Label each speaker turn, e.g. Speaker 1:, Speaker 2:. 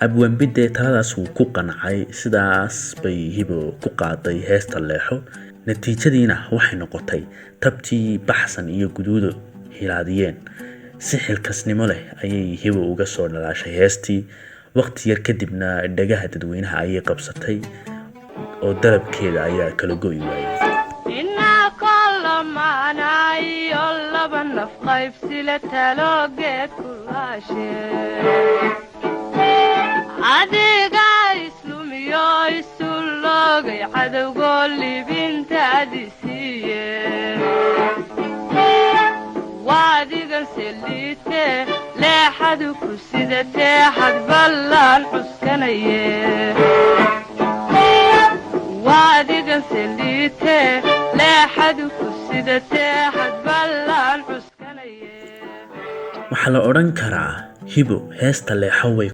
Speaker 1: abwaan bidde taladaas wuu ku qancay sidaas bay Hibo ku qaaday heesta leexo natiijadiina waxay noqotay tabtii baxsan iyo guduudo hilaadiyeen si xilkasnimo leh ayay Hibo uga soo dhalaashay heestii waqti yar kadibna dhagaha dadweynaha ayay qabsatay oo dalabkeeda ayaa kala go'i waayay
Speaker 2: نفقيف سلتها لوقيت كلاشي عادي قايس لوميو يسولوغي عدو قولي بنت عديسية وعدي قنسليتي لا حدو كسيدتي حد بلان حسكنيه وعدي قنسليتي لا حدو كسيدتي حد بلان حسكنيه
Speaker 1: waxaa la oran karaa Hibo heesta leexo way